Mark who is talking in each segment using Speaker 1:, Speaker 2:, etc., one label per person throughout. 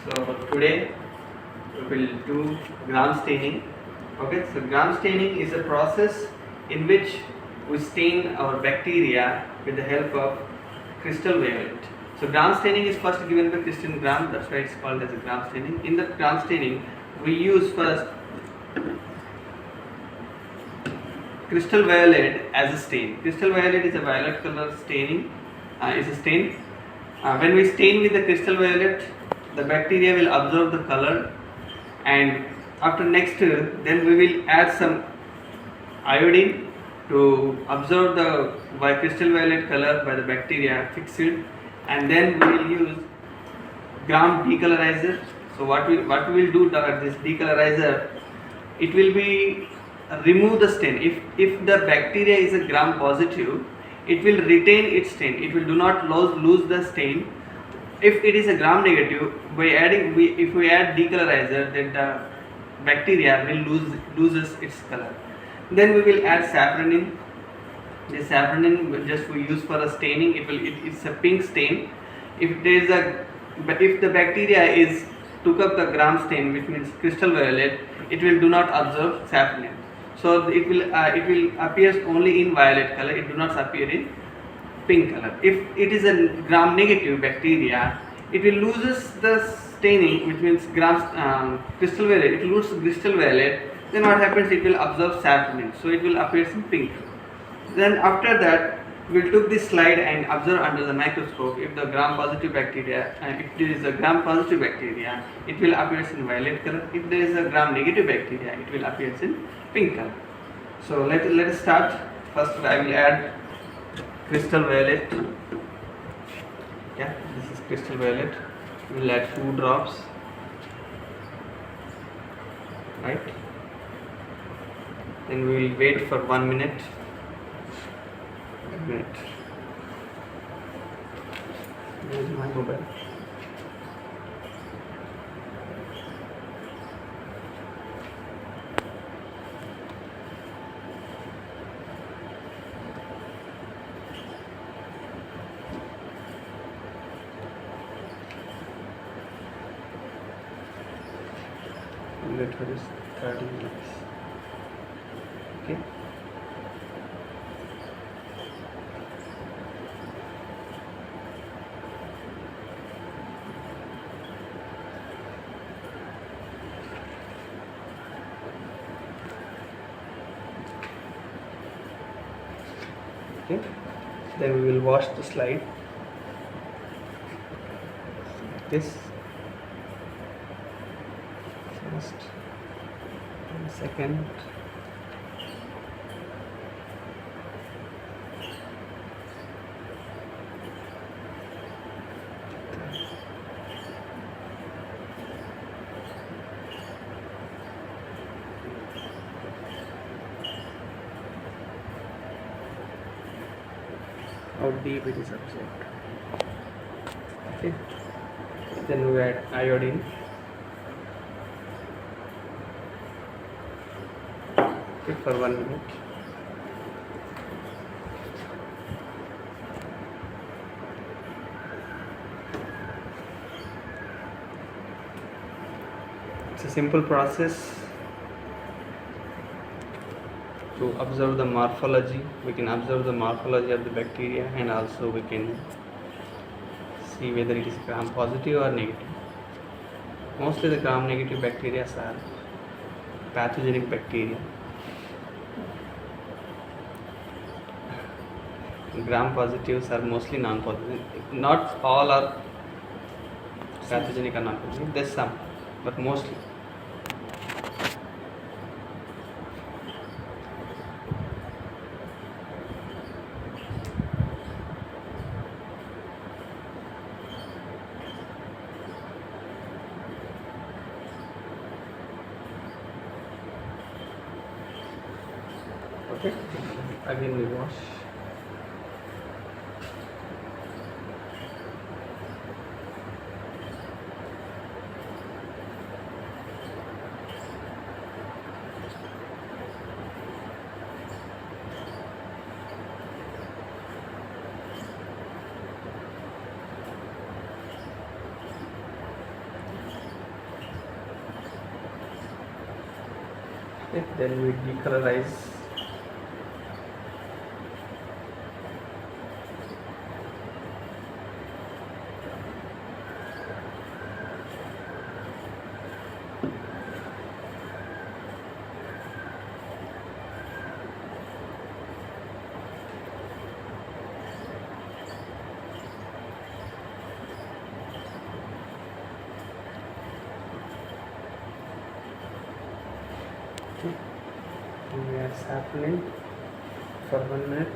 Speaker 1: So today we will do gram staining. Okay, so gram staining is a process in which we stain our bacteria with the help of crystal violet. So gram staining is first given by Christian Gram, that's why it's called as a gram staining. In the gram staining, we use first crystal violet as a stain. Crystal violet is a violet color staining, is a stain. When we stain with the crystal violet, the bacteria will absorb the color, and after next, then we will add some iodine to absorb the crystal violet color by the bacteria fixed, and then we will use gram decolorizer. So what we will do this decolorizer, it will be remove the stain. If the bacteria is a gram positive, it will retain its stain. It will do not lose the stain. If it is a gram negative, by adding if we add decolorizer, then the bacteria will loses its color. Then we will add safranin. The safranin just we use for a staining. It's a pink stain. If the bacteria is took up the gram stain, which means crystal violet, it will do not absorb safranin. So it will appears only in violet color. It do not appear in pink color. If it is a gram negative bacteria, it will loses the staining, which means crystal violet. It loses crystal violet. Then what happens? It will absorb safranin, so it will appear in pink. Then after that, we will took this slide and observe under the microscope if the gram positive bacteria, if there is a gram positive bacteria, it will appear in violet color. If there is a gram negative bacteria, it will appear in pink color. So let us start. First, I will add crystal violet. Yeah, this is crystal violet. We will add 2 drops. Right. Then we will wait for 1 minute. Where is my mobile? Wait for this 30 minutes. Okay. Okay. Then we will wash the slide. This first and second. How deep it is absorbed. Okay. Then we add iodine. Okay, for 1 minute. It's a simple process to observe the morphology. We can observe the morphology of the bacteria, and also we can see whether it is gram positive or negative. Mostly the gram negative bacteria are pathogenic bacteria. Gram positives are mostly non-pathogenic. Not all are pathogenic or non-pathogenic. There's some, but mostly. Okay, again we wash. Okay, then we decolorize. Okay, we are sampling for 1 minute.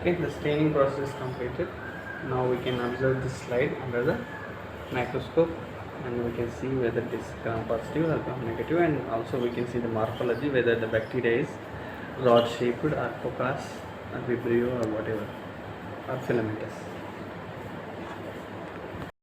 Speaker 1: Okay, the staining process is completed. Now we can observe this slide under the microscope, and we can see whether it is gram-positive or gram-negative, and also we can see the morphology, whether the bacteria is rod shaped or focus or vibrio or whatever, or filamentous.